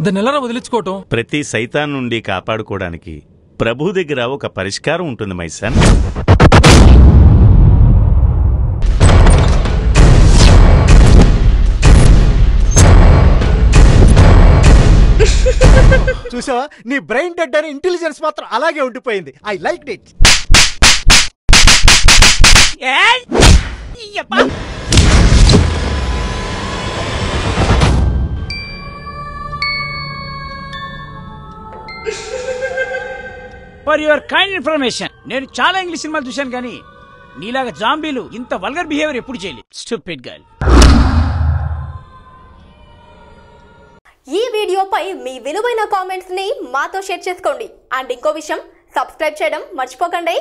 దాన్ని ఎలా వదిలించుకోవటం? ప్రతి సైతాన్ నుండి కాపాడుకోవడానికి ప్రభు దగ్గర ఒక పరిష్కారం ఉంటుంది మైసన్. చూసావా, నీ బ్రెయిన్ డెడ్ అని ఇంటెలిజెన్స్ మాత్రం అలాగే ఉండిపోయింది. I like it. For your kind information, నేను చాలా ఇంగ్లీష్ సినిమాలు చూశాను కానీ నీలాగా జాంబీలు ఇంత వల్గర్ బిహేవియర్ ఎప్పుడు చేయలేదు. Stupid girl. ఈ వీడియోపై మీ విలువైన కామెంట్స్ ని మాతో షేర్ చేసుకోండి. అండ్ ఇంకో విషయం, సబ్స్క్రైబ్ చేయడం మర్చిపోకండి.